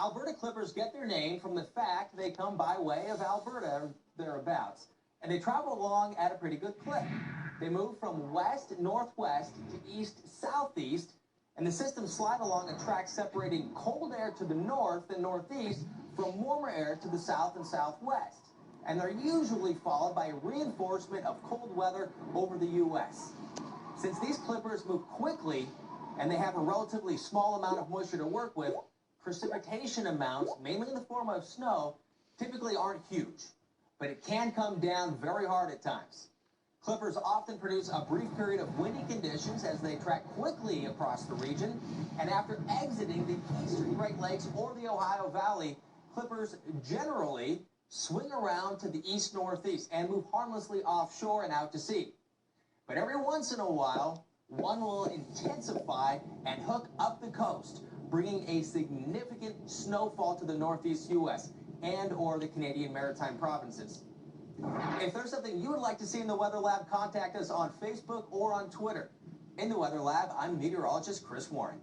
Alberta clippers get their name from the fact they come by way of Alberta, or thereabouts, and they travel along at a pretty good clip. They move from west-northwest to east-southeast, and the systems slide along a track separating cold air to the north and northeast from warmer air to the south and southwest. And they're usually followed by reinforcement of cold weather over the U.S. Since these clippers move quickly and they have a relatively small amount of moisture to work with, precipitation amounts, mainly in the form of snow, typically aren't huge, but it can come down very hard at times. Clippers often produce a brief period of windy conditions as they track quickly across the region, and after exiting the eastern Great Lakes or the Ohio Valley, clippers generally swing around to the east-northeast and move harmlessly offshore and out to sea. But every once in a while, one will intensify and hook up the coast, bringing a significant snowfall to the northeast U.S. and or the Canadian Maritime provinces. If there's something you would like to see in the Weather Lab, contact us on Facebook or on Twitter. In the Weather Lab, I'm meteorologist Chris Warren.